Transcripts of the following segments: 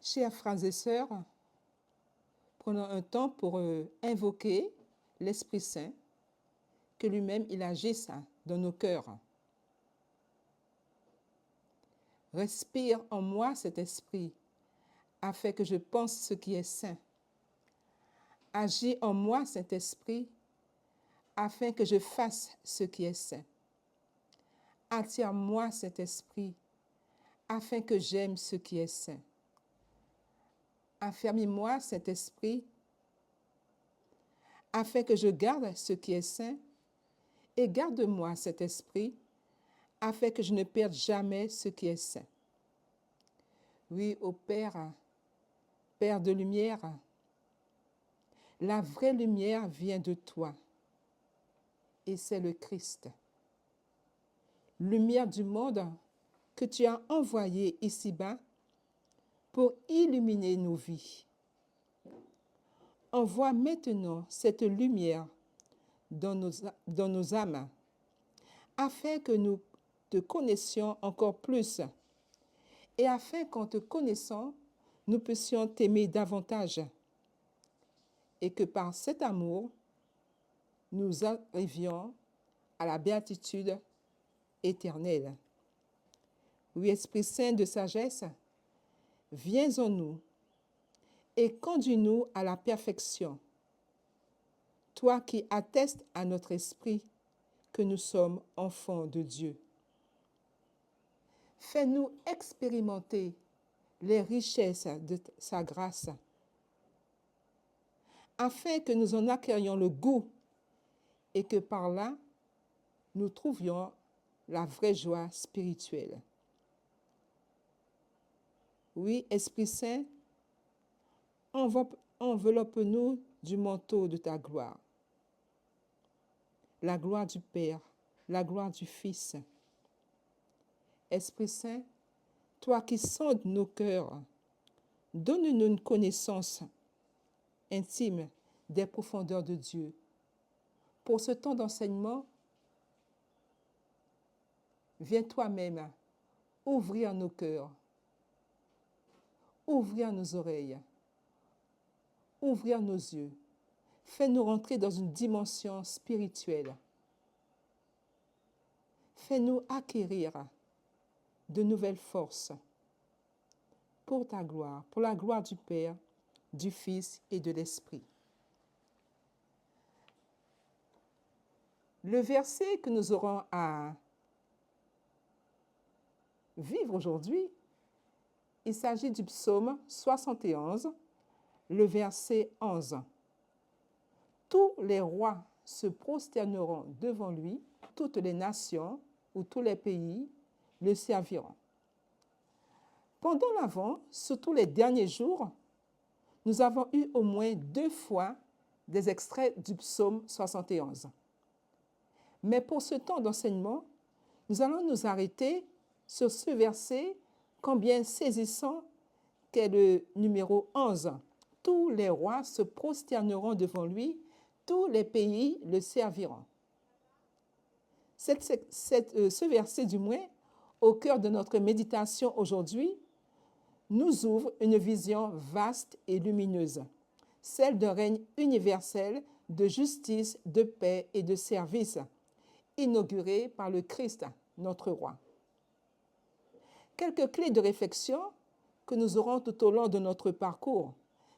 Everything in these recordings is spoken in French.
Chers frères et sœurs, prenons un temps pour invoquer l'Esprit Saint, que lui-même il agisse dans nos cœurs. Respire en moi cet esprit, afin que je pense ce qui est saint. Agis en moi cet esprit, afin que je fasse ce qui est saint. Attire-moi cet esprit, afin que j'aime ce qui est saint. Affermis-moi cet esprit, afin que je garde ce qui est saint, et garde-moi cet esprit, afin que je ne perde jamais ce qui est saint. Oui, ô Père, Père de lumière, la vraie lumière vient de toi, et c'est le Christ. Lumière du monde que tu as envoyée ici-bas pour illuminer nos vies. Envoie maintenant cette lumière dans nos âmes, afin que nous te connaissions encore plus, et afin qu'en te connaissant, nous puissions t'aimer davantage, et que par cet amour, nous arrivions à la béatitude éternelle. Oui, Esprit Saint de sagesse, viens en nous et conduis-nous à la perfection. Toi qui attestes à notre esprit que nous sommes enfants de Dieu. Fais-nous expérimenter les richesses de sa grâce, afin que nous en acquérions le goût et que par là, nous trouvions la vraie joie spirituelle. Oui, Esprit Saint, enveloppe-nous du manteau de ta gloire. La gloire du Père, la gloire du Fils. Esprit Saint, toi qui sondes nos cœurs, donne-nous une connaissance intime des profondeurs de Dieu. Pour ce temps d'enseignement, viens toi-même ouvrir nos cœurs, ouvrir nos oreilles, ouvrir nos yeux. Fais-nous rentrer dans une dimension spirituelle. Fais-nous acquérir de nouvelles forces pour ta gloire, pour la gloire du Père, du Fils et de l'Esprit. Le verset que nous aurons à vivre aujourd'hui, il s'agit du psaume 71, le verset 11. Tous les rois se prosterneront devant lui, toutes les nations ou tous les pays le serviront. Pendant l'Avent, surtout les derniers jours, nous avons eu au moins 2 fois des extraits du psaume 71. Mais pour ce temps d'enseignement, nous allons nous arrêter sur ce verset combien saisissant qu'est le numéro 11. Tous les rois se prosterneront devant lui, tous les pays le serviront. Ce verset, du moins, au cœur de notre méditation aujourd'hui, nous ouvre une vision vaste et lumineuse, celle d'un règne universel de justice, de paix et de service, inauguré par le Christ, notre roi. Quelques clés de réflexion que nous aurons tout au long de notre parcours.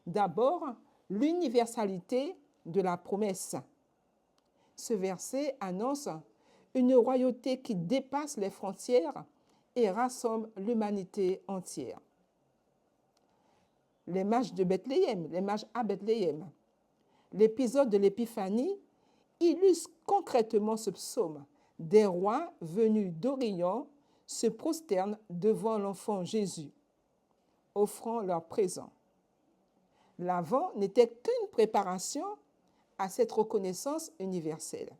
D'abord, l'universalité de la promesse. Ce verset annonce une royauté qui dépasse les frontières et rassemble l'humanité entière. Les mages de Bethléem, les mages à Bethléem. L'épisode de l'Épiphanie illustre concrètement ce psaume. Des rois venus d'Orient se prosternent devant l'enfant Jésus, offrant leur présent. L'Avent n'était qu'une préparation à cette reconnaissance universelle.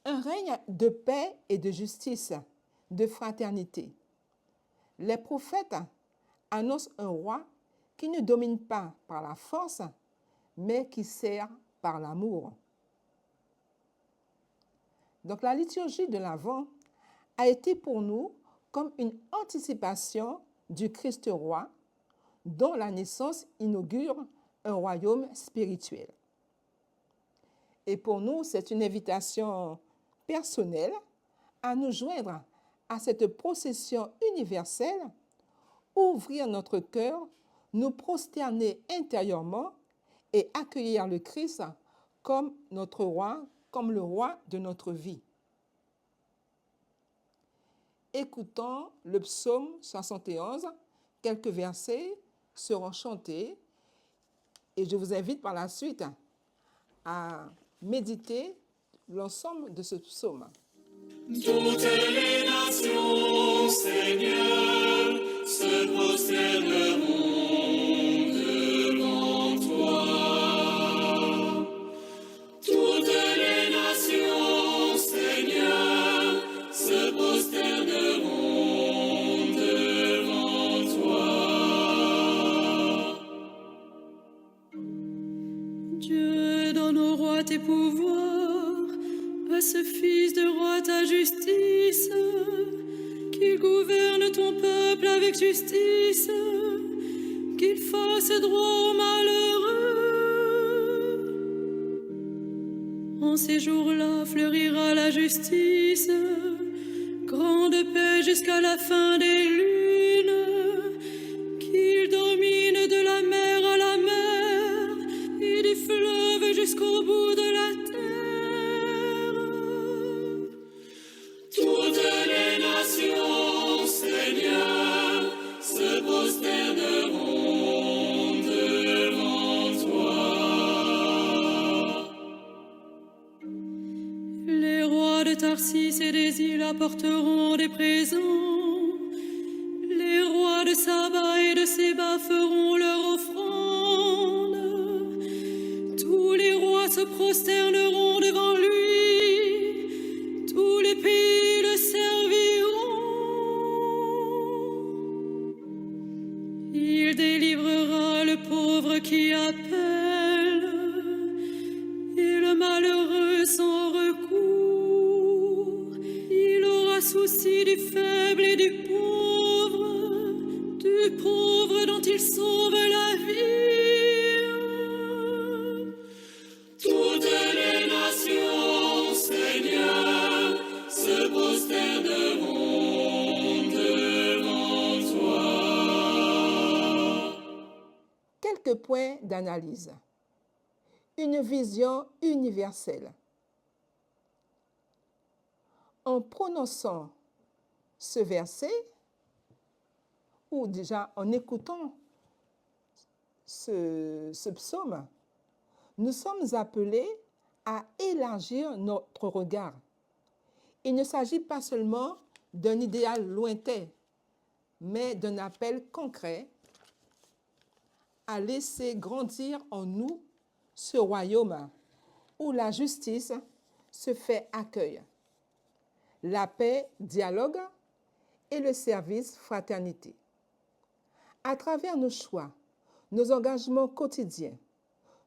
Un règne de paix et de justice, de fraternité. Les prophètes annoncent un roi qui ne domine pas par la force, mais qui sert par l'amour. Donc la liturgie de l'Avent a été pour nous comme une anticipation du Christ roi, dont la naissance inaugure un royaume spirituel. Et pour nous, c'est une invitation personnelle à nous joindre à cette procession universelle, ouvrir notre cœur, nous prosterner intérieurement et accueillir le Christ comme notre roi, comme le roi de notre vie. Écoutons le psaume 71, quelques versets seront chantés et je vous invite par la suite à méditer l'ensemble de ce psaume. Toutes les nations, Seigneur, se prosterneront devant toi. Toutes les nations, Seigneur, se prosterneront devant toi. Dieu, donne au roi tes pouvoirs, à ce fils de roi ta justice, qu'il gouverne ton peuple avec justice, qu'il fasse droit aux malheureux. En ces jours-là fleurira la justice, grande paix jusqu'à la fin des lunes, qu'il domine de la mer à la mer et du fleuve jusqu'au bout de la terre. Toutes les nations, Seigneur, se prosterneront devant toi. Les rois de Tarsis et des îles apporteront des présents. Les rois de Saba et de Séba feront leur offrande. Tous les rois se prosterneront devant lui. Tous les pays le serviront. Il délivrera le pauvre qui appelle et le malheureux sans recours. Il aura souci du faible et du pauvre dont il sauve la vie. Toutes les nations, Seigneur, se prosterneront devant toi. Quelques points d'analyse. Une vision universelle. En prononçant ce verset, ou déjà en écoutant ce psaume, nous sommes appelés à élargir notre regard. Il ne s'agit pas seulement d'un idéal lointain, mais d'un appel concret à laisser grandir en nous ce royaume où la justice se fait accueil, la paix dialogue et le service fraternité. À travers nos choix, nos engagements quotidiens,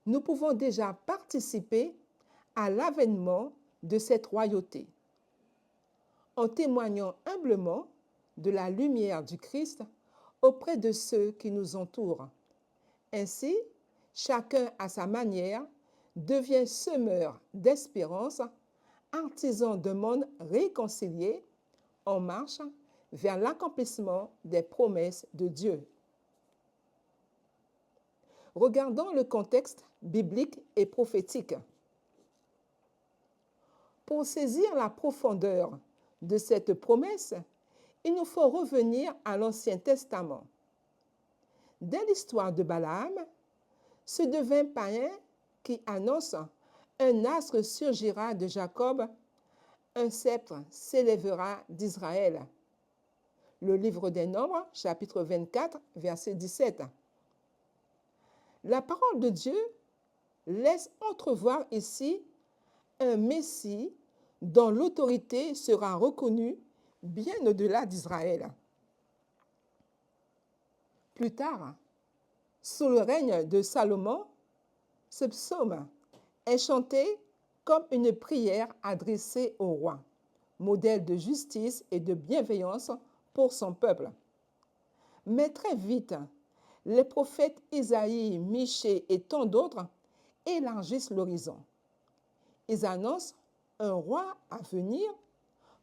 nous pouvons déjà participer à l'avènement de cette royauté, en témoignant humblement de la lumière du Christ auprès de ceux qui nous entourent. Ainsi, chacun à sa manière devient semeur d'espérance, artisan d'un monde réconcilié en marche vers l'accomplissement des promesses de Dieu. Regardons le contexte biblique et prophétique. Pour saisir la profondeur de cette promesse, il nous faut revenir à l'Ancien Testament. Dès l'histoire de Balaam, ce devin païen qui annonce « Un astre surgira de Jacob, un sceptre s'élèvera d'Israël ». Le livre des Nombres, chapitre 24, verset 17. La parole de Dieu laisse entrevoir ici un Messie dont l'autorité sera reconnue bien au-delà d'Israël. Plus tard, sous le règne de Salomon, ce psaume est chanté comme une prière adressée au roi, modèle de justice et de bienveillance pour son peuple. Mais très vite, les prophètes Isaïe, Michée et tant d'autres élargissent l'horizon. Ils annoncent un roi à venir,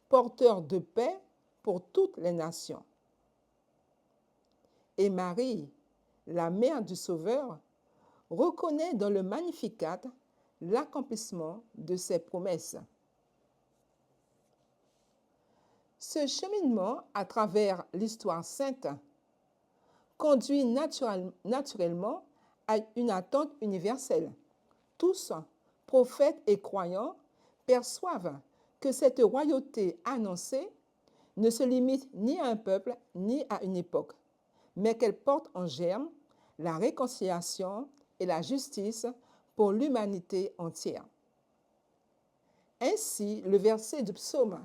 porteur de paix pour toutes les nations. Et Marie, la mère du Sauveur, reconnaît dans le Magnificat l'accomplissement de ses promesses. Ce cheminement à travers l'histoire sainte conduit naturellement à une attente universelle. Tous, prophètes et croyants, perçoivent que cette royauté annoncée ne se limite ni à un peuple ni à une époque, mais qu'elle porte en germe la réconciliation et la justice pour l'humanité entière. Ainsi, le verset du psaume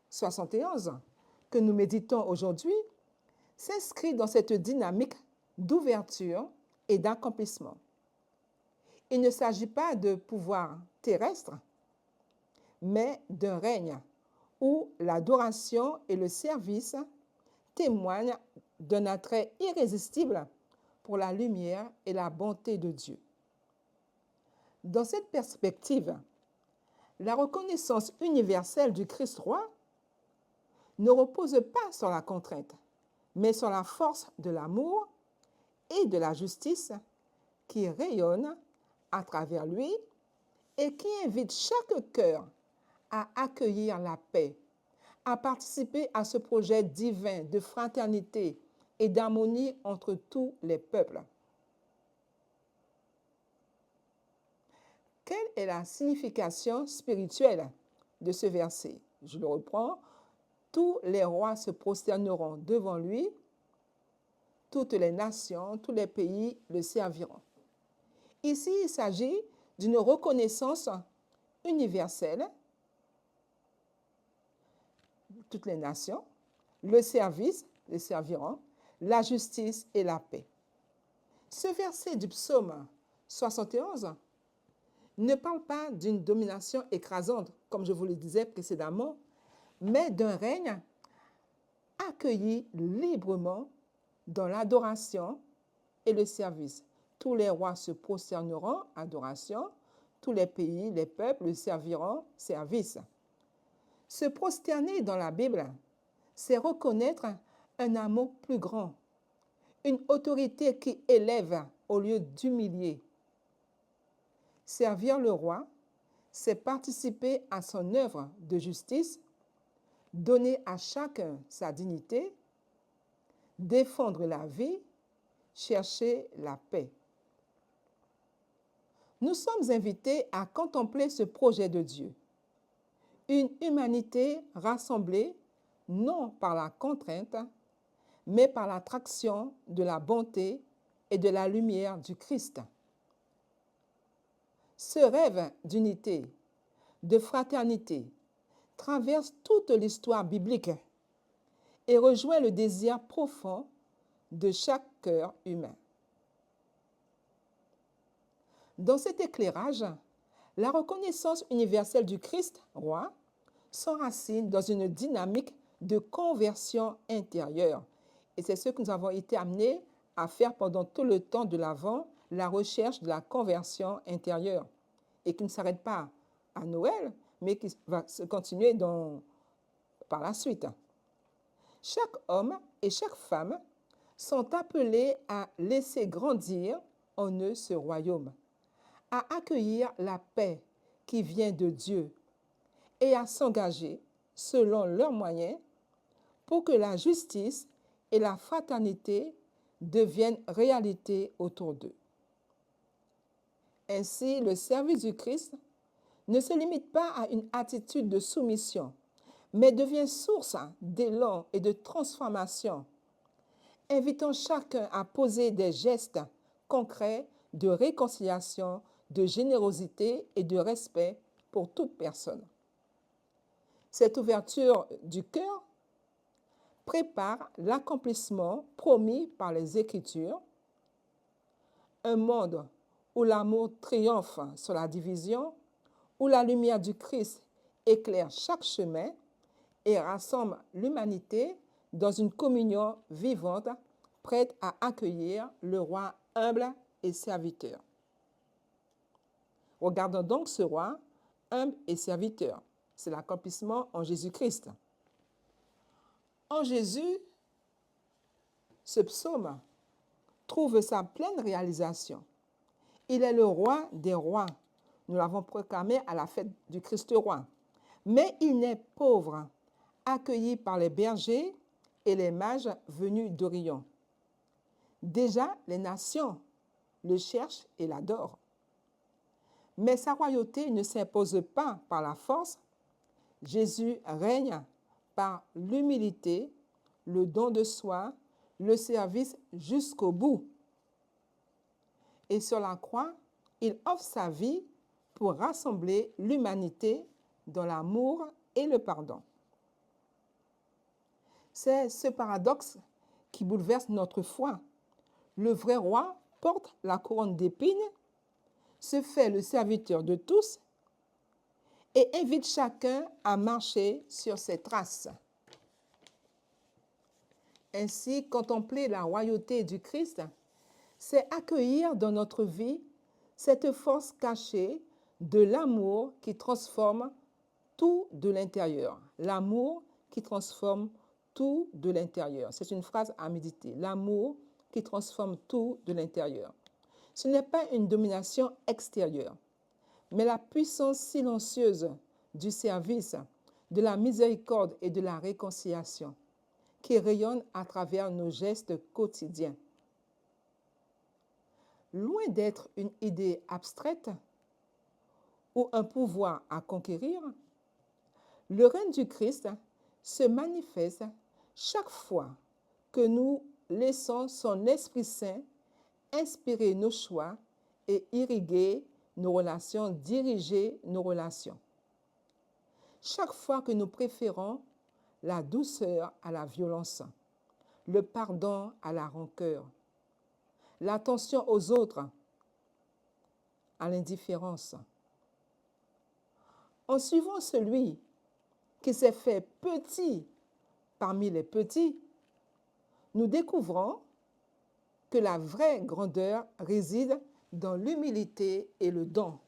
71 que nous méditons aujourd'hui s'inscrit dans cette dynamique d'ouverture et d'accomplissement. Il ne s'agit pas de pouvoir terrestre, mais d'un règne où l'adoration et le service témoignent d'un attrait irrésistible pour la lumière et la bonté de Dieu. Dans cette perspective, la reconnaissance universelle du Christ roi ne repose pas sur la contrainte, mais sur la force de l'amour et de la justice qui rayonne à travers lui et qui invite chaque cœur à accueillir la paix, à participer à ce projet divin de fraternité et d'harmonie entre tous les peuples. Quelle est la signification spirituelle de ce verset? Je le reprends. Tous les rois se prosterneront devant lui, toutes les nations, tous les pays le serviront. Ici, il s'agit d'une reconnaissance universelle, toutes les nations, le service, les serviront, la justice et la paix. Ce verset du psaume 71 ne parle pas d'une domination écrasante, comme je vous le disais précédemment, mais d'un règne accueilli librement dans l'adoration et le service. Tous les rois se prosterneront, adoration, tous les pays, les peuples le serviront, service. Se prosterner dans la Bible, c'est reconnaître un amour plus grand, une autorité qui élève au lieu d'humilier. Servir le roi, c'est participer à son œuvre de justice, donner à chacun sa dignité, défendre la vie, chercher la paix. Nous sommes invités à contempler ce projet de Dieu, une humanité rassemblée non par la contrainte, mais par l'attraction de la bonté et de la lumière du Christ. Ce rêve d'unité, de fraternité, traverse toute l'histoire biblique et rejoint le désir profond de chaque cœur humain. Dans cet éclairage, la reconnaissance universelle du Christ, roi, s'enracine dans une dynamique de conversion intérieure. Et c'est ce que nous avons été amenés à faire pendant tout le temps de l'Avent, la recherche de la conversion intérieure, et qui ne s'arrête pas à Noël, mais qui va se continuer par la suite. Chaque homme et chaque femme sont appelés à laisser grandir en eux ce royaume, à accueillir la paix qui vient de Dieu et à s'engager selon leurs moyens pour que la justice et la fraternité deviennent réalité autour d'eux. Ainsi, le service du Christ ne se limite pas à une attitude de soumission, mais devient source d'élan et de transformation, invitant chacun à poser des gestes concrets de réconciliation, de générosité et de respect pour toute personne. Cette ouverture du cœur prépare l'accomplissement promis par les Écritures, un monde où l'amour triomphe sur la division, où la lumière du Christ éclaire chaque chemin et rassemble l'humanité dans une communion vivante, prête à accueillir le roi humble et serviteur. Regardons donc ce roi humble et serviteur. C'est l'accomplissement en Jésus-Christ. En Jésus, ce psaume trouve sa pleine réalisation. Il est le roi des rois. Nous l'avons proclamé à la fête du Christ roi. Mais il n'est pauvre, accueilli par les bergers et les mages venus d'Orient. Déjà, les nations le cherchent et l'adorent. Mais sa royauté ne s'impose pas par la force. Jésus règne par l'humilité, le don de soi, le service jusqu'au bout. Et sur la croix, il offre sa vie pour rassembler l'humanité dans l'amour et le pardon. C'est ce paradoxe qui bouleverse notre foi. Le vrai roi porte la couronne d'épines, se fait le serviteur de tous et invite chacun à marcher sur ses traces. Ainsi, contempler la royauté du Christ, c'est accueillir dans notre vie cette force cachée de l'amour qui transforme tout de l'intérieur. L'amour qui transforme tout de l'intérieur. C'est une phrase à méditer. L'amour qui transforme tout de l'intérieur. Ce n'est pas une domination extérieure, mais la puissance silencieuse du service, de la miséricorde et de la réconciliation qui rayonne à travers nos gestes quotidiens. Loin d'être une idée abstraite ou un pouvoir à conquérir, le règne du Christ se manifeste chaque fois que nous laissons son Esprit Saint inspirer nos choix et irriguer nos relations, diriger nos relations. Chaque fois que nous préférons la douceur à la violence, le pardon à la rancœur, l'attention aux autres à l'indifférence. En suivant celui qui s'est fait petit parmi les petits, nous découvrons que la vraie grandeur réside dans l'humilité et le don.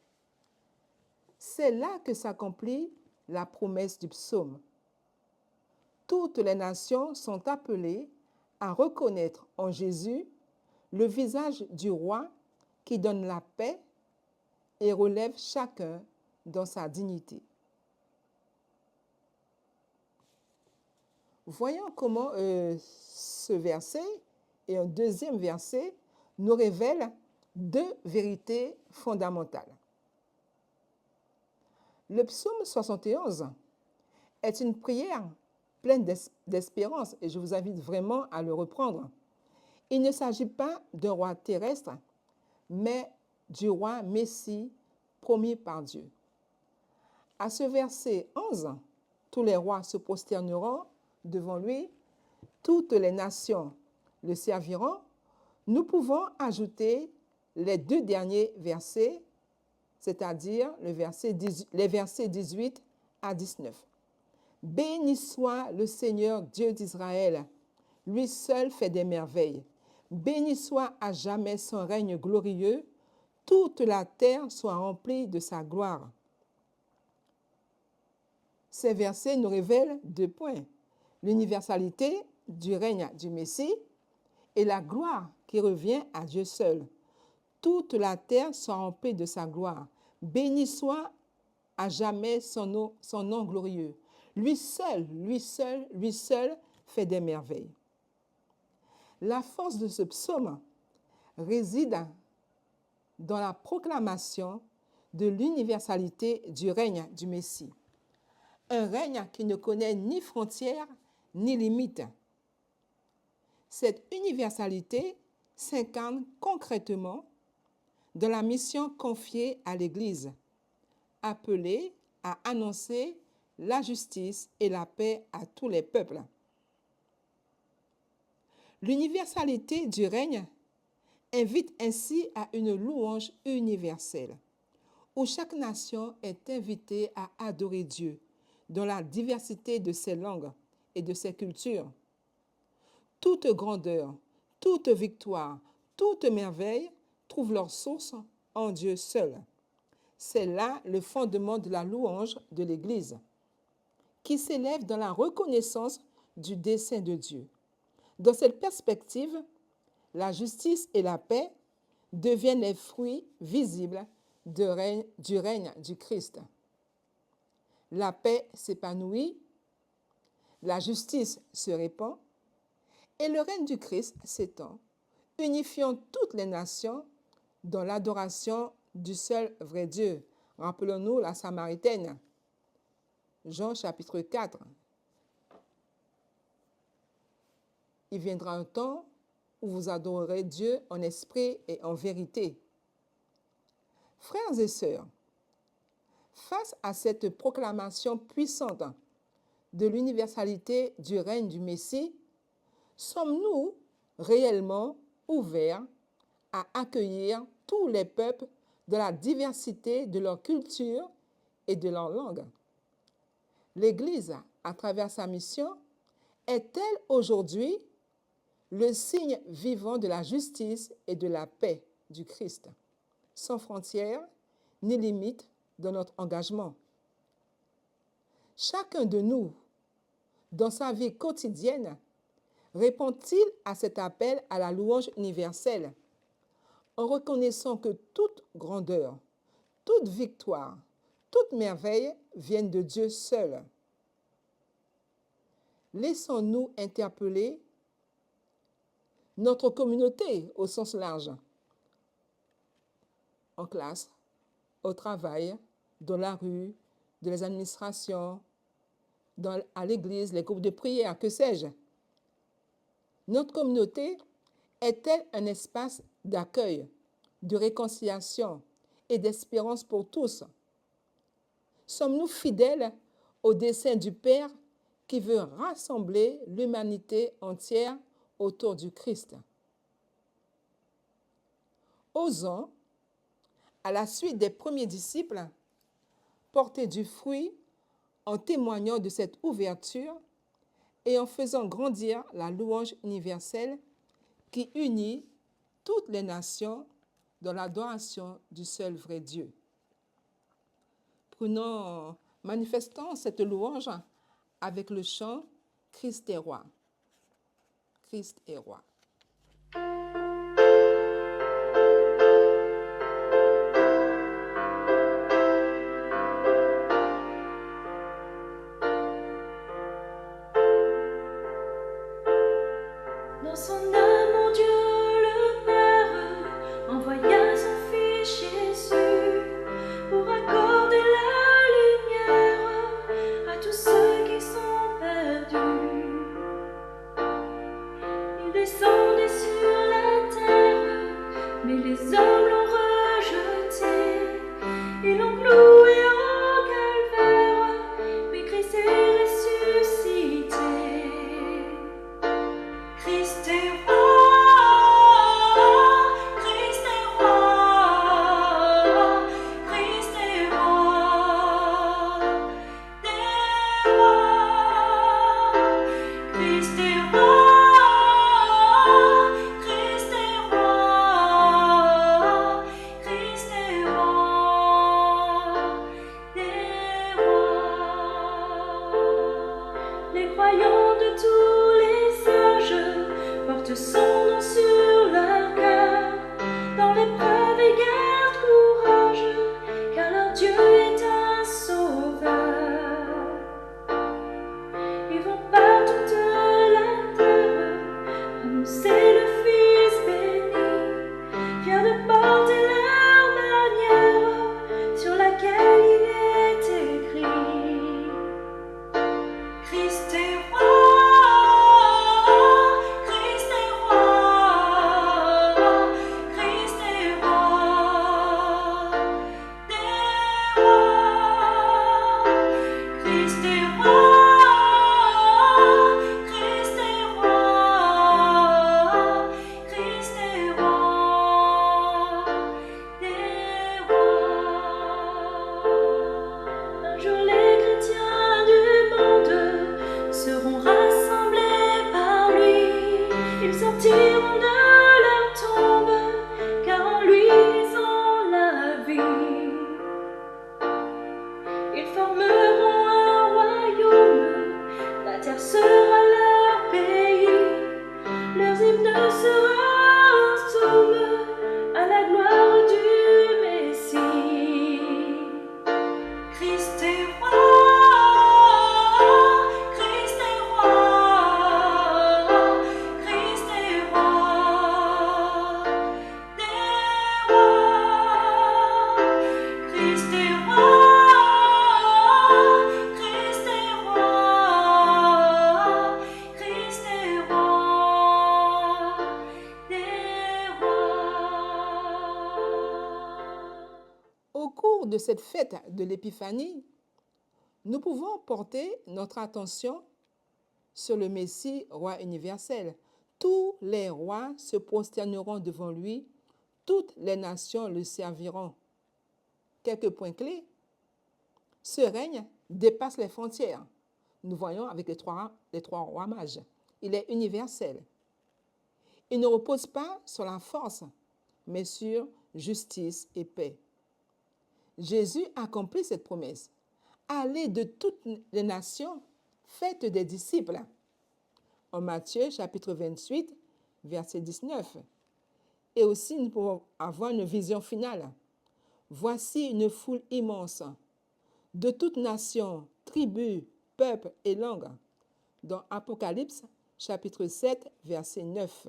C'est là que s'accomplit la promesse du psaume. Toutes les nations sont appelées à reconnaître en Jésus le visage du roi qui donne la paix et relève chacun dans sa dignité. Voyons comment ce verset et un deuxième verset nous révèlent deux vérités fondamentales. Le psaume 71 est une prière pleine d'espérance et je vous invite vraiment à le reprendre. Il ne s'agit pas d'un roi terrestre, mais du roi Messie promis par Dieu. À ce verset 11, tous les rois se prosterneront devant lui, toutes les nations le serviront. Nous pouvons ajouter les deux derniers versets, c'est-à-dire les versets 18 à 19. Béni soit le Seigneur Dieu d'Israël, lui seul fait des merveilles. Béni soit à jamais son règne glorieux, toute la terre soit remplie de sa gloire. Ces versets nous révèlent deux points. L'universalité du règne du Messie et la gloire qui revient à Dieu seul. Toute la terre soit remplie de sa gloire. Béni soit à jamais son nom glorieux. Lui seul fait des merveilles. La force de ce psaume réside dans la proclamation de l'universalité du règne du Messie. Un règne qui ne connaît ni frontières ni limites. Cette universalité s'incarne concrètement dans la mission confiée à l'Église, appelée à annoncer la justice et la paix à tous les peuples. L'universalité du règne invite ainsi à une louange universelle, où chaque nation est invitée à adorer Dieu dans la diversité de ses langues et de ses cultures. toute grandeur, toute victoire, toute merveille trouvent leur source en Dieu seul. C'est là le fondement de la louange de l'Église, qui s'élève dans la reconnaissance du dessein de Dieu. Dans cette perspective, la justice et la paix deviennent les fruits visibles du règne du Christ. La paix s'épanouit, la justice se répand et le règne du Christ s'étend, unifiant toutes les nations dans l'adoration du seul vrai Dieu. Rappelons-nous la Samaritaine. Jean chapitre 4. Il viendra un temps où vous adorerez Dieu en esprit et en vérité. Frères et sœurs, face à cette proclamation puissante de l'universalité du règne du Messie, sommes-nous réellement ouverts à accueillir tous les peuples de la diversité de leur culture et de leur langue? L'Église, à travers sa mission, est-elle aujourd'hui le signe vivant de la justice et de la paix du Christ, sans frontières ni limites dans notre engagement? Chacun de nous, dans sa vie quotidienne, répond-il à cet appel à la louange universelle en reconnaissant que toute grandeur, toute victoire, toute merveille viennent de Dieu seul? Laissons-nous interpeller notre communauté au sens large, en classe, au travail, dans la rue, dans les administrations, à l'église, les groupes de prière, que sais-je. Notre communauté est-elle un espace d'accueil, de réconciliation et d'espérance pour tous? Sommes-nous fidèles au dessein du Père qui veut rassembler l'humanité entière autour du Christ? Osons, à la suite des premiers disciples, porter du fruit en témoignant de cette ouverture et en faisant grandir la louange universelle qui unit toutes les nations dans l'adoration du seul vrai Dieu. Manifestons cette louange avec le chant « Christ est roi ». Christ est roi. Dans son amour, Dieu le Père envoya son Fils Jésus pour accorder la lumière à tous ceux qui sont perdus. Il descendait sur la terre, mais les hommes l'ont rejeté. Ils l'ont cloué au calvaire, mais Christ est ressuscité. Christ est roi, Christ est roi, Christ est roi, des rois. Christ est roi, Christ est roi, Christ est roi, des rois. Les croyants de tous les âges portent son nom sur leur cœur. Dans l'épreuve et gardent courage, car leur Dieu est un sauveur. Ils vont par toute la terre annoncer le Fils béni, fiers de porter leur bannière sur laquelle il est écrit: Christ est roi, Christ est roi, Ils sortiront de leur tombe, car en lui ils ont la vie. Ils formeront un royaume, la terre sera leur pays. Leurs hymnes sera un psaume à la gloire du Messie. Christ est roi, Christ est roi, Christ est roi des rois. Christ est roi, Christ est roi, Christ est roi des rois. Au cours de cette fête de l'Épiphanie, nous pouvons porter notre attention sur le Messie, roi universel. Tous les rois se prosterneront devant lui, toutes les nations le serviront. Quelques points clés. Ce règne dépasse les frontières. Nous voyons avec les trois rois mages. Il est universel. Il ne repose pas sur la force, mais sur justice et paix. Jésus accomplit cette promesse. Allez de toutes les nations, faites des disciples. En Matthieu chapitre 28, verset 19. Et aussi, nous pouvons avoir une vision finale. Voici une foule immense, de toutes nations, tribus, peuples et langues. Dans Apocalypse chapitre 7, verset 9.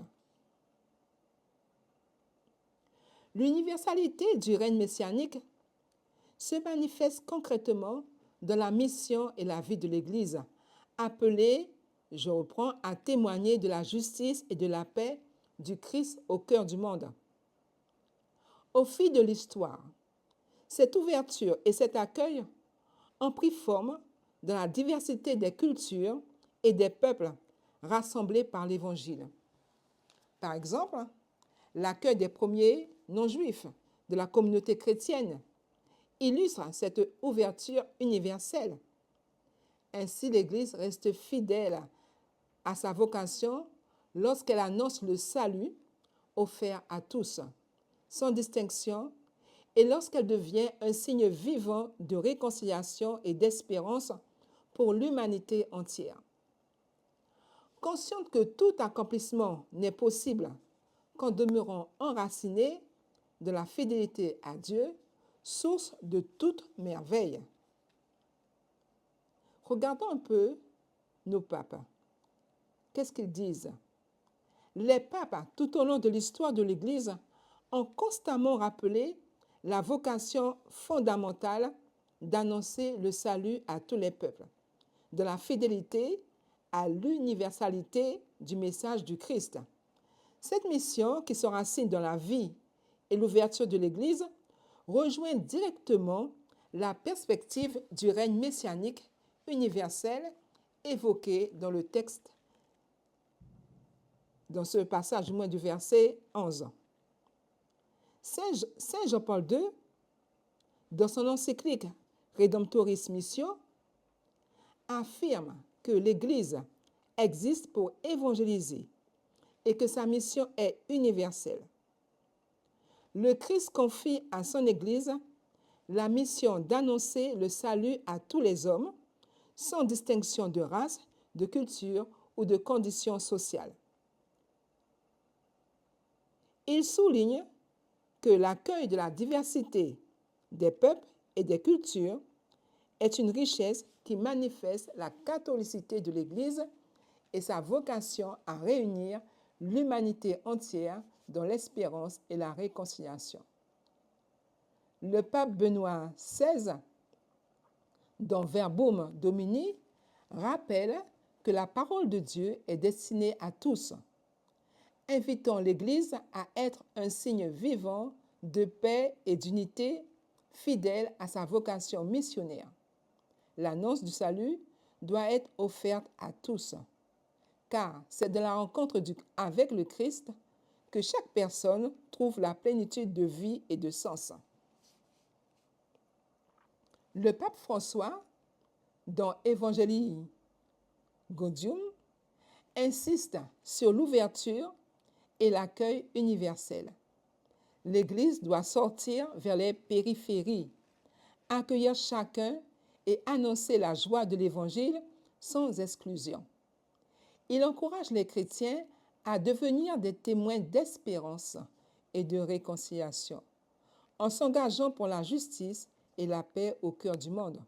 L'universalité du règne messianique se manifeste concrètement dans la mission et la vie de l'Église, appelée, je reprends, à témoigner de la justice et de la paix du Christ au cœur du monde. Au fil de l'histoire, cette ouverture et cet accueil ont pris forme dans la diversité des cultures et des peuples rassemblés par l'Évangile. Par exemple, l'accueil des premiers non-juifs de la communauté chrétienne illustre cette ouverture universelle. Ainsi, l'Église reste fidèle à sa vocation lorsqu'elle annonce le salut offert à tous, sans distinction, et lorsqu'elle devient un signe vivant de réconciliation et d'espérance pour l'humanité entière. Consciente que tout accomplissement n'est possible qu'en demeurant enraciné de la fidélité à Dieu, source de toute merveille. Regardons un peu nos papes. Qu'est-ce qu'ils disent? Les papes, tout au long de l'histoire de l'Église, ont constamment rappelé la vocation fondamentale d'annoncer le salut à tous les peuples, de la fidélité à l'universalité du message du Christ. Cette mission, qui s'enracine dans la vie et l'ouverture de l'Église, rejoint directement la perspective du règne messianique universel évoqué dans le texte, dans ce passage du moins du verset 11. Saint Jean-Paul II, dans son encyclique Redemptoris Missio, affirme que l'Église existe pour évangéliser et que sa mission est universelle. Le Christ confie à son Église la mission d'annoncer le salut à tous les hommes, sans distinction de race, de culture ou de conditions sociales. Il souligne que l'accueil de la diversité des peuples et des cultures est une richesse qui manifeste la catholicité de l'Église et sa vocation à réunir l'humanité entière dans l'espérance et la réconciliation. Le pape Benoît XVI, dans Verbum Domini, rappelle que la parole de Dieu est destinée à tous, invitant l'Église à être un signe vivant de paix et d'unité, fidèle à sa vocation missionnaire. L'annonce du salut doit être offerte à tous, car c'est de la rencontre avec le Christ que chaque personne trouve la plénitude de vie et de sens. Le pape François, dans Evangelii Gaudium, insiste sur l'ouverture et l'accueil universel. L'Église doit sortir vers les périphéries, accueillir chacun et annoncer la joie de l'Évangile sans exclusion. Il encourage les chrétiens à devenir des témoins d'espérance et de réconciliation, en s'engageant pour la justice et la paix au cœur du monde.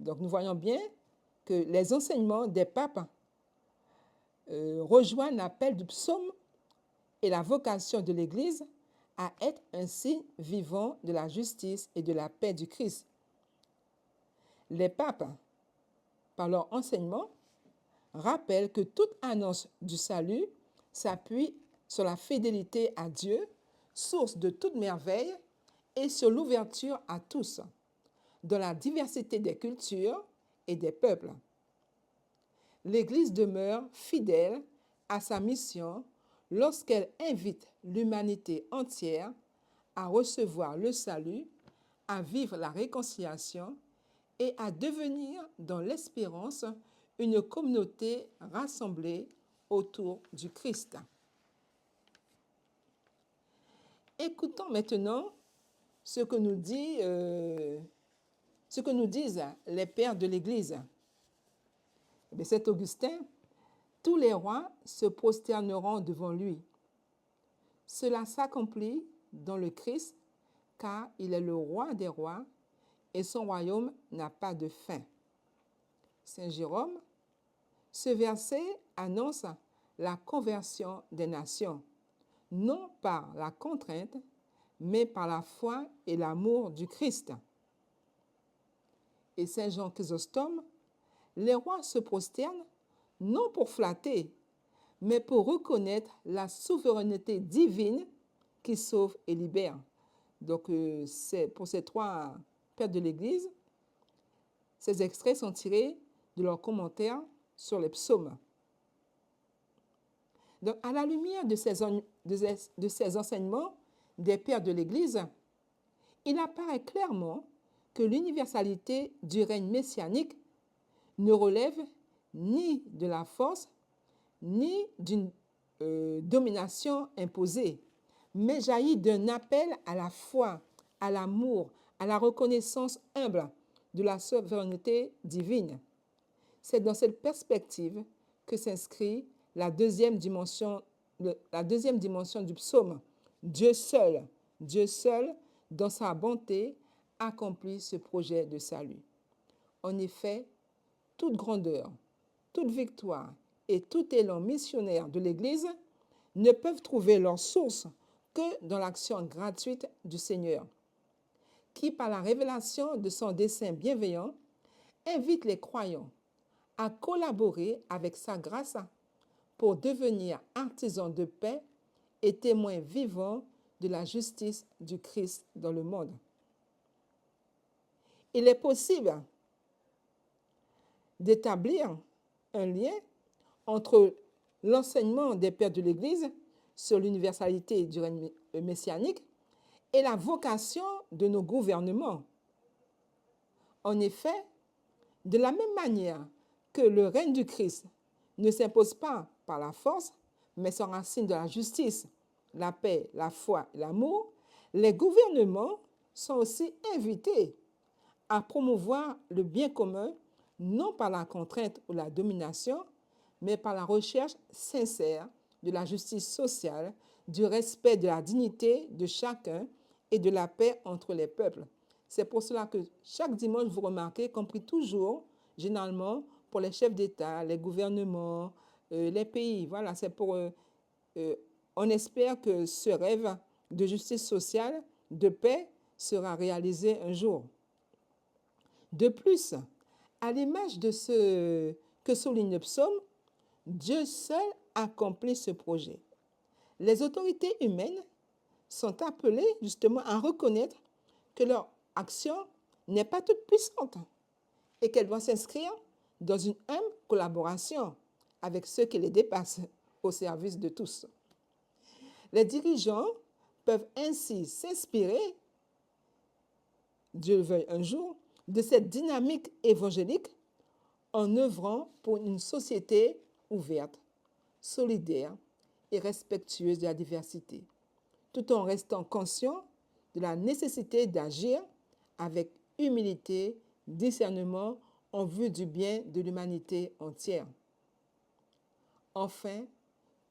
Donc nous voyons bien que les enseignements des papes rejoignent l'appel du psaume et la vocation de l'Église à être un signe vivant de la justice et de la paix du Christ. Les papes, par leur enseignement, rappellent que toute annonce du salut s'appuie sur la fidélité à Dieu, source de toute merveille, et sur l'ouverture à tous, dans la diversité des cultures et des peuples. L'Église demeure fidèle à sa mission lorsqu'elle invite l'humanité entière à recevoir le salut, à vivre la réconciliation et à devenir dans l'espérance une communauté rassemblée autour du Christ. Écoutons maintenant ce que nous disent les pères de l'Église. Saint Augustin, tous les rois se prosterneront devant lui. Cela s'accomplit dans le Christ, car il est le roi des rois et son royaume n'a pas de fin. Saint Jérôme, ce verset annonce la conversion des nations, non par la contrainte, mais par la foi et l'amour du Christ. Et Saint Jean Chrysostome, les rois se prosternent non pour flatter, mais pour reconnaître la souveraineté divine qui sauve et libère. Donc, c'est pour ces trois pères de l'Église, ces extraits sont tirés de leurs commentaires sur les psaumes. Donc, à la lumière de ces enseignements des pères de l'Église, il apparaît clairement que l'universalité du règne messianique ne relève ni de la force, ni d'une domination imposée, mais jaillit d'un appel à la foi, à l'amour, à la reconnaissance humble de la souveraineté divine. C'est dans cette perspective que s'inscrit la deuxième dimension du psaume. Dieu seul, dans sa bonté, accomplit ce projet de salut. En effet, toute grandeur, toute victoire et tout élan missionnaire de l'Église ne peuvent trouver leur source que dans l'action gratuite du Seigneur, qui, par la révélation de son dessein bienveillant, invite les croyants à collaborer avec sa grâce pour devenir artisans de paix et témoins vivants de la justice du Christ dans le monde. Il est possible d'établir un lien entre l'enseignement des pères de l'Église sur l'universalité du règne messianique et la vocation de nos gouvernements. En effet, de la même manière que le règne du Christ ne s'impose pas par la force, mais s'enracine de la justice, la paix, la foi et l'amour, les gouvernements sont aussi invités à promouvoir le bien commun, non par la contrainte ou la domination, mais par la recherche sincère de la justice sociale, du respect de la dignité de chacun et de la paix entre les peuples. C'est pour cela que chaque dimanche, vous remarquez qu'on prie toujours, généralement, pour les chefs d'État, les gouvernements, les pays. Voilà, c'est pour... on espère que ce rêve de justice sociale, de paix, sera réalisé un jour. De plus, à l'image de ce que souligne le psaume, Dieu seul accomplit ce projet. Les autorités humaines sont appelées justement à reconnaître que leur action n'est pas toute puissante et qu'elle doit s'inscrire dans une humble collaboration avec ceux qui les dépassent au service de tous. Les dirigeants peuvent ainsi s'inspirer, Dieu le veuille un jour, de cette dynamique évangélique en œuvrant pour une société ouverte, solidaire et respectueuse de la diversité, tout en restant conscient de la nécessité d'agir avec humilité, discernement en vue du bien de l'humanité entière. Enfin,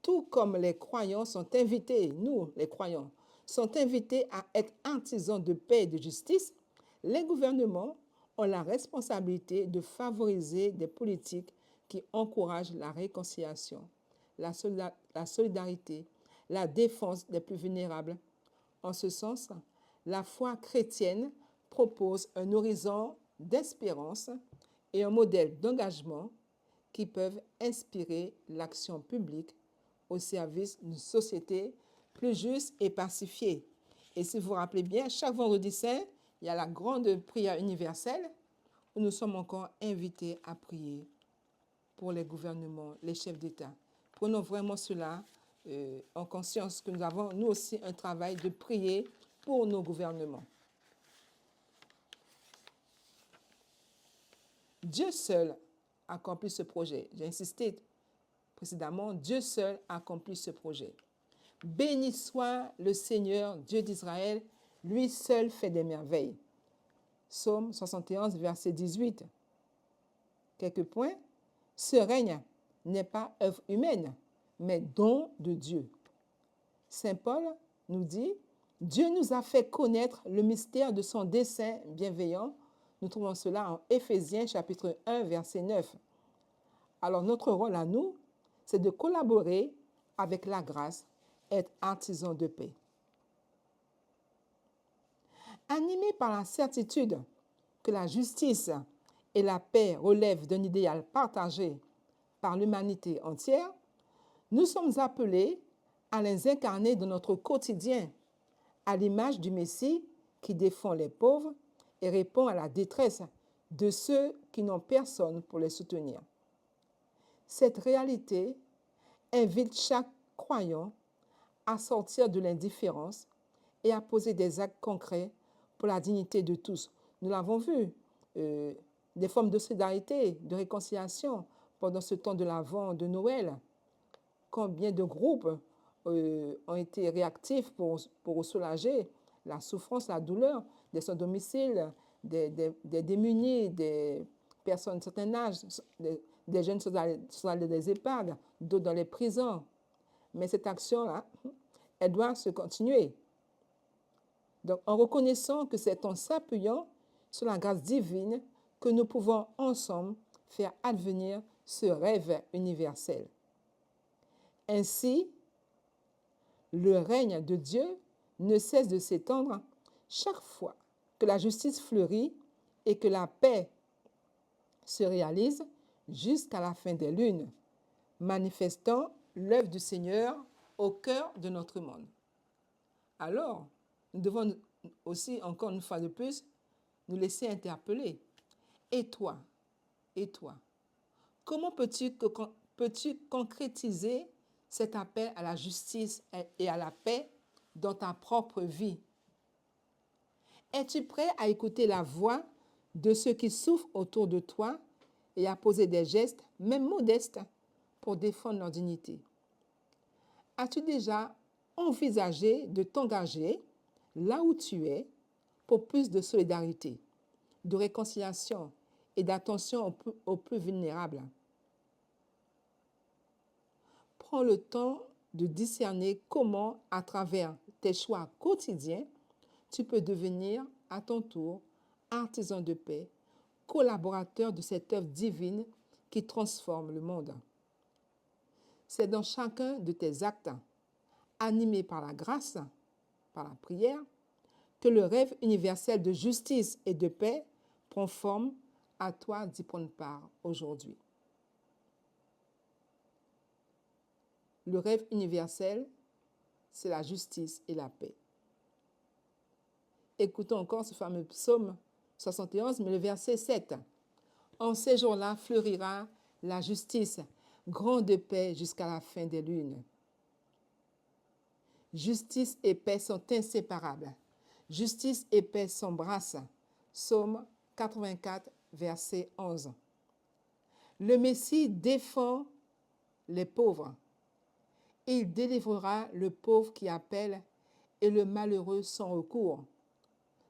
tout comme les croyants sont invités, nous les croyants, sont invités à être artisans de paix et de justice, les gouvernements ont la responsabilité de favoriser des politiques qui encouragent la réconciliation, la solidarité, la défense des plus vulnérables. En ce sens, la foi chrétienne propose un horizon d'espérance et un modèle d'engagement qui peuvent inspirer l'action publique au service d'une société plus juste et pacifiée. Et si vous vous rappelez bien, chaque vendredi saint, il y a la grande prière universelle où nous sommes encore invités à prier pour les gouvernements, les chefs d'État. Prenons vraiment cela en conscience que nous avons, nous aussi, un travail de prier pour nos gouvernements. Dieu seul accomplit ce projet. J'ai insisté précédemment, Dieu seul accomplit ce projet. Béni soit le Seigneur, Dieu d'Israël, lui seul fait des merveilles. Psaume 71, verset 18. Quelques points. Ce règne n'est pas œuvre humaine, mais don de Dieu. Saint Paul nous dit, Dieu nous a fait connaître le mystère de son dessein bienveillant. Nous trouvons cela en Éphésiens chapitre 1, verset 9. Alors notre rôle à nous, c'est de collaborer avec la grâce, être artisans de paix. Animés par la certitude que la justice et la paix relèvent d'un idéal partagé par l'humanité entière, nous sommes appelés à les incarner dans notre quotidien, à l'image du Messie qui défend les pauvres et répond à la détresse de ceux qui n'ont personne pour les soutenir. Cette réalité invite chaque croyant à sortir de l'indifférence et à poser des actes concrets pour la dignité de tous. Nous l'avons vu, des formes de solidarité, de réconciliation pendant ce temps de l'Avent, de Noël. Combien de groupes ont été réactifs pour soulager la souffrance, la douleur des sans-domicile, des démunis, des personnes de certain âge, des jeunes sans aller des EHPAD, d'autres dans les prisons. Mais cette action-là, elle doit se continuer. Donc, en reconnaissant que c'est en s'appuyant sur la grâce divine que nous pouvons ensemble faire advenir ce rêve universel. Ainsi, le règne de Dieu ne cesse de s'étendre chaque fois que la justice fleurit et que la paix se réalise jusqu'à la fin des lunes, manifestant l'œuvre du Seigneur au cœur de notre monde. Alors, nous devons aussi, encore une fois de plus, nous laisser interpeller. Et toi, comment peux-tu concrétiser cet appel à la justice et à la paix dans ta propre vie? Es-tu prêt à écouter la voix de ceux qui souffrent autour de toi et à poser des gestes, même modestes, pour défendre leur dignité? As-tu déjà envisagé de t'engager là où tu es pour plus de solidarité, de réconciliation et d'attention aux plus vulnérables? Prends le temps de discerner comment, à travers tes choix quotidiens, tu peux devenir à ton tour artisan de paix, collaborateur de cette œuvre divine qui transforme le monde. C'est dans chacun de tes actes, animés par la grâce, par la prière, que le rêve universel de justice et de paix prend forme. À toi d'y prendre part aujourd'hui. Le rêve universel, c'est la justice et la paix. Écoutons encore ce fameux psaume 71, mais le verset 7. En ces jours-là fleurira la justice, grande paix jusqu'à la fin des lunes. Justice et paix sont inséparables. Justice et paix s'embrassent. Psaume 84, verset 11. Le Messie défend les pauvres. Il délivrera le pauvre qui appelle et le malheureux sans recours.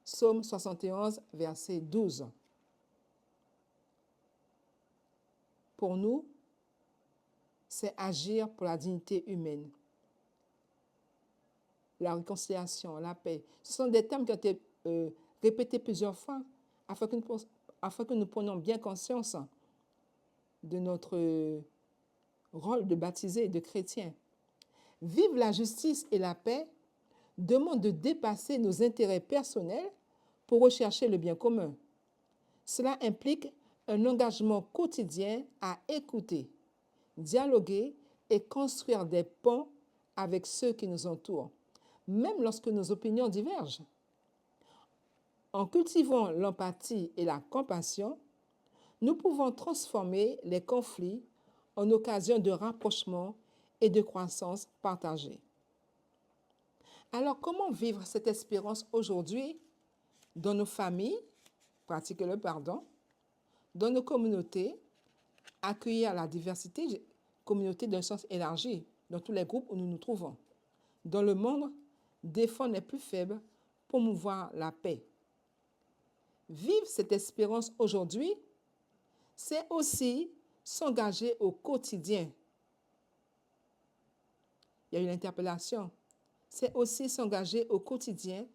Psaume 71, verset 12. Pour nous, c'est agir pour la dignité humaine, la réconciliation, la paix. Ce sont des termes qui ont été répétés plusieurs fois afin que nous prenions bien conscience de notre rôle de baptisé, de chrétien. Vivre la justice et la paix demande de dépasser nos intérêts personnels pour rechercher le bien commun. Cela implique un engagement quotidien à écouter, dialoguer et construire des ponts avec ceux qui nous entourent, même lorsque nos opinions divergent. En cultivant l'empathie et la compassion, nous pouvons transformer les conflits en occasion de rapprochement et de croissance partagée. Alors, comment vivre cette espérance aujourd'hui dans nos familles, pratiquer le pardon, dans nos communautés, accueillir la diversité, communauté d'un sens élargi, dans tous les groupes où nous nous trouvons. Dans le monde, défendre les plus faibles, promouvoir la paix. Vivre cette espérance aujourd'hui, c'est aussi s'engager au quotidien. Il y a une interpellation. C'est aussi s'engager au quotidien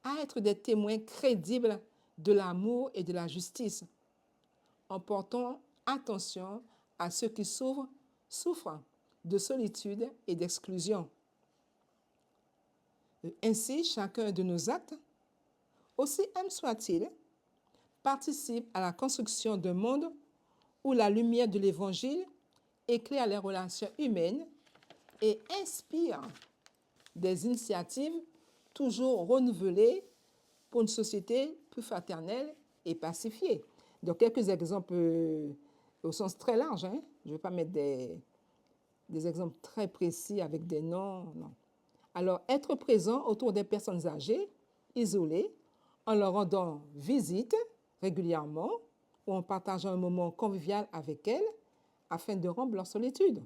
à être des témoins crédibles de l'amour et de la justice, en portant attention à ceux qui souffrent de solitude et d'exclusion. Ainsi, chacun de nos actes, aussi humble soit-il, participe à la construction d'un monde où la lumière de l'Évangile éclaire les relations humaines et inspire des initiatives toujours renouvelées pour une société plus fraternelle et pacifiée. Donc, quelques exemples au sens très large. Je ne vais pas mettre des exemples très précis avec des noms. Non. Alors, être présent autour des personnes âgées, isolées, en leur rendant visite régulièrement ou en partageant un moment convivial avec elles afin de rompre leur solitude.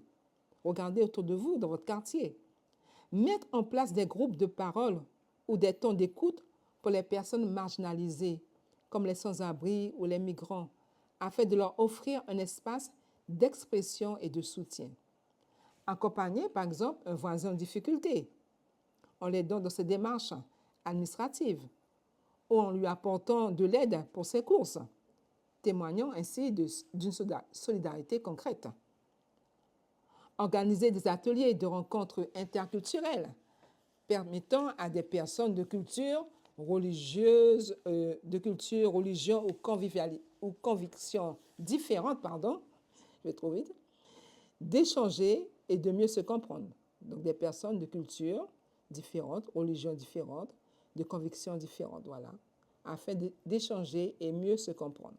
Regardez autour de vous, dans votre quartier. Mettre en place des groupes de parole ou des temps d'écoute pour les personnes marginalisées, comme les sans-abri ou les migrants, afin de leur offrir un espace d'expression et de soutien. Accompagner, par exemple, un voisin en difficulté, en l'aidant dans ses démarches administratives ou en lui apportant de l'aide pour ses courses, témoignant ainsi d'une solidarité concrète. Organiser des ateliers de rencontres interculturelles permettant à des personnes de culture religieuse, religion ou convictions différentes, je vais trop vite, d'échanger et de mieux se comprendre. Donc des personnes de culture différentes, religions différentes, de convictions différentes, voilà, afin d'échanger et mieux se comprendre.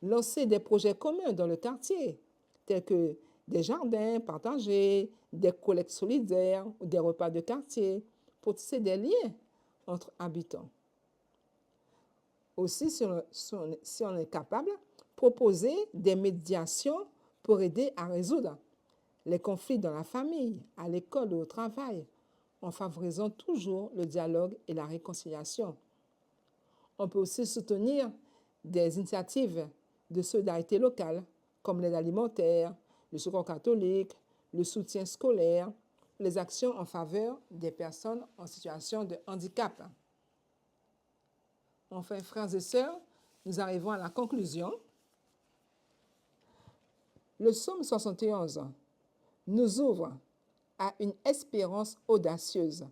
Lancer des projets communs dans le quartier, tels que des jardins partagés, des collectes solidaires ou des repas de quartier, pour tisser des liens entre habitants. Aussi, si on est capable, proposer des médiations pour aider à résoudre les conflits dans la famille, à l'école ou au travail, en favorisant toujours le dialogue et la réconciliation. On peut aussi soutenir des initiatives de solidarité locale, comme l'aide alimentaire, le secours catholique, le soutien scolaire, les actions en faveur des personnes en situation de handicap. Enfin, frères et sœurs, nous arrivons à la conclusion. Le psaume 71 nous ouvre à une espérance audacieuse,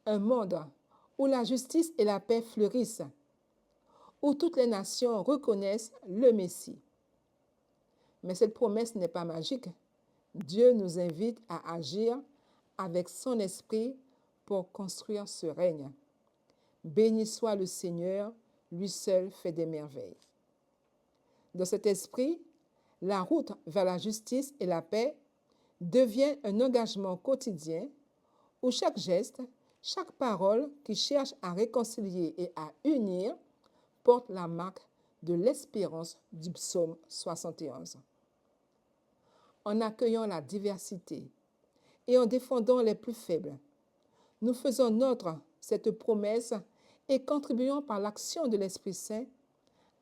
un monde où la justice et la paix fleurissent, où toutes les nations reconnaissent le Messie. Mais cette promesse n'est pas magique. Dieu nous invite à agir avec son esprit pour construire ce règne. Béni soit le Seigneur, lui seul fait des merveilles. Dans cet esprit, la route vers la justice et la paix devient un engagement quotidien où chaque geste, chaque parole qui cherche à réconcilier et à unir porte la marque de l'espérance du psaume 71. En accueillant la diversité et en défendant les plus faibles, nous faisons nôtre cette promesse et contribuons par l'action de l'Esprit Saint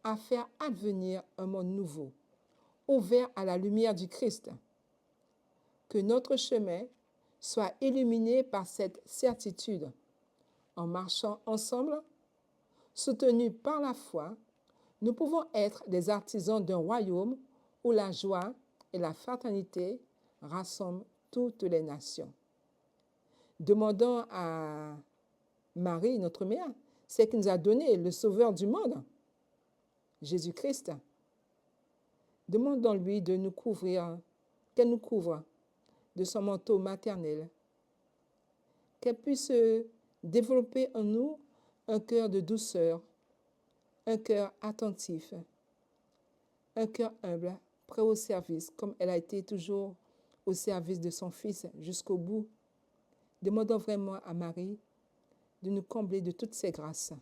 à faire advenir un monde nouveau, ouvert à la lumière du Christ. Que notre chemin soit illuminé par cette certitude. En marchant ensemble, soutenus par la foi, nous pouvons être des artisans d'un royaume où la joie et la fraternité rassemblent toutes les nations. Demandons à Marie, notre mère, celle qui nous a donné le Sauveur du monde, Jésus-Christ. Demandons-lui de nous couvrir, qu'elle nous couvre de son manteau maternel, qu'elle puisse développer en nous un cœur de douceur, un cœur attentif, un cœur humble, prêt au service, comme elle a été toujours au service de son Fils jusqu'au bout. Demandons vraiment à Marie de nous combler de toutes ses grâces,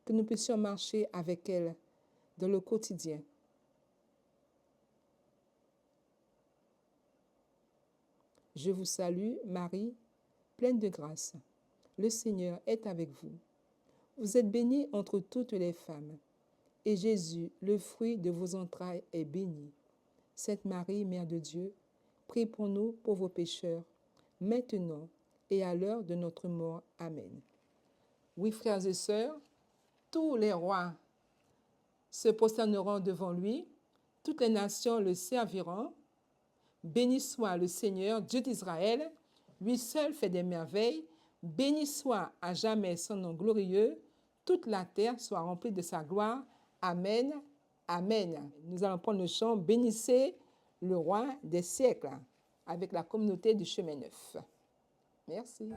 que nous puissions marcher avec elle dans le quotidien. Je vous salue, Marie, pleine de grâce. Le Seigneur est avec vous. Vous êtes bénie entre toutes les femmes, et Jésus, le fruit de vos entrailles, est béni. Sainte Marie, Mère de Dieu, prie pour nous pauvres pécheurs, maintenant et à l'heure de notre mort. Amen. Oui, frères et sœurs, tous les rois se prosterneront devant lui, toutes les nations le serviront. Béni soit le Seigneur, Dieu d'Israël, lui seul fait des merveilles. Béni soit à jamais son nom glorieux. Toute la terre soit remplie de sa gloire. Amen. Amen. Nous allons prendre le chant « Bénissez le roi des siècles » avec la communauté du chemin neuf. Merci.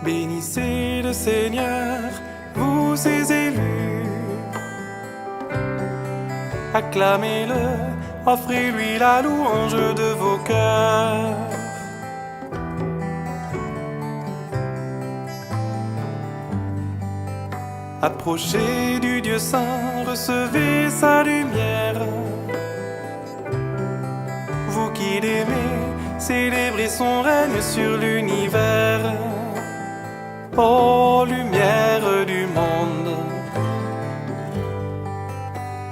Bénissez le Seigneur, vous ses élus. Acclamez-le, offrez-lui la louange de vos cœurs. Approchez du Dieu saint, recevez sa lumière. Vous qui l'aimez, célébrez son règne sur l'univers. Ô lumière du monde,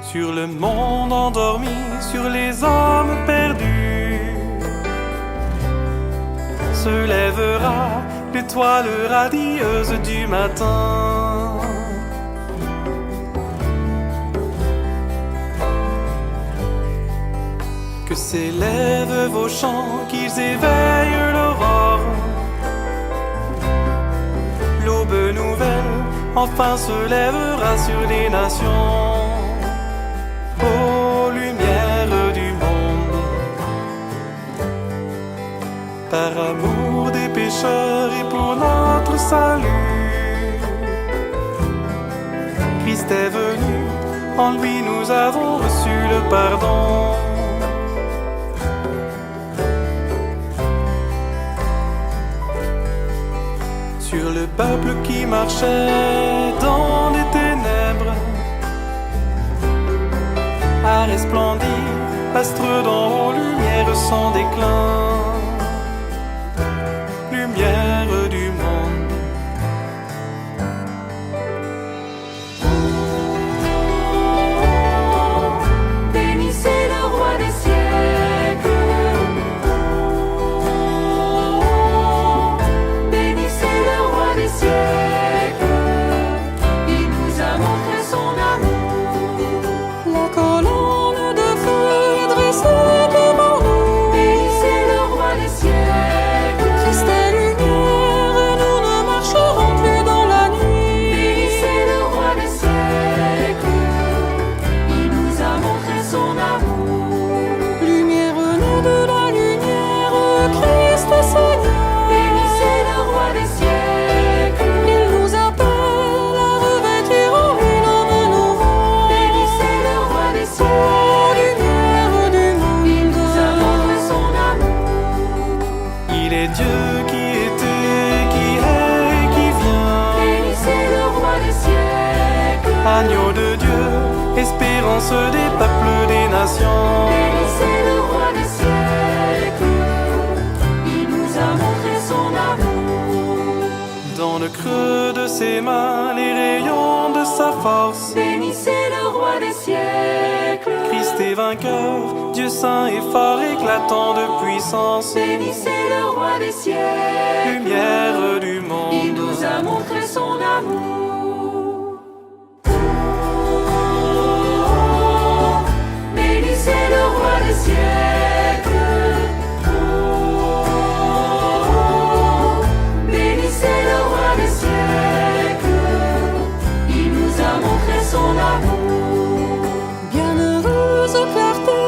sur le monde endormi, sur les hommes perdus, se lèvera l'étoile radieuse du matin. Que s'élèvent vos chants, qu'ils éveillent l'aurore. L'aube nouvelle enfin se lèvera sur les nations. Ô lumière du monde, par amour des pécheurs et pour notre salut, Christ est venu, en lui nous avons reçu le pardon. Sur le peuple qui marchait dans les ténèbres, a resplendi l'astre d'en haut, lumière sans déclin, lumière du monde. Bénissez le roi des siècles. Bénissez le roi des siècles. Il nous a montré son amour. La colonne de feu est dressée devant nous. Bénissez le espérance des peuples, des nations. Bénissez le roi des siècles, il nous a montré son amour. Dans le creux de ses mains, les rayons de sa force. Bénissez le roi des siècles, Christ est vainqueur, Dieu saint et fort, éclatant de puissance. bénissez le roi des siècles, Lumière du il monde. nous a montré son amour. Bénissez le roi des siècles, bénissez le roi des siècles, il nous a montré son amour. Bienheureuse clarté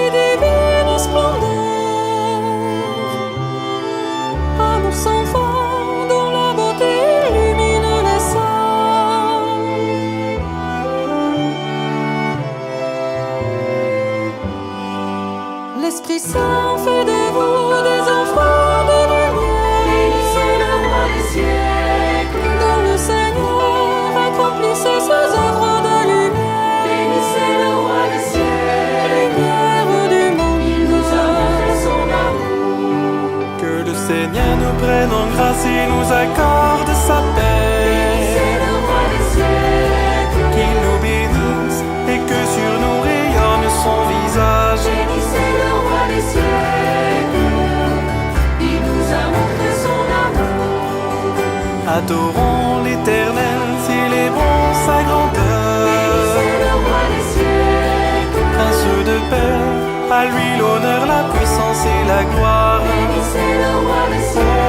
et divine splendeur, amour sans fin dont la beauté illumine les saints. L'Esprit Saint fait de vous des enfants de lumière. Bénissez le roi des siècles, Dans le Seigneur accomplissez ses œuvres de lumière. bénissez le roi des siècles, Lumière du monde. il nous a montré son amour. Que le Seigneur nous prenne en grâce et nous accorde sa Bénissez paix. le roi des siècles, Qu'il nous bénisse et que sur nous rayonne son visage. bénissez le roi des siècles, il nous a montré son amour. Adorons l'Éternel, célébrons sa Bénissez grandeur. le roi des siècles, Prince de paix, à lui l'honneur, la puissance et la gloire. bénissez le roi des siècles,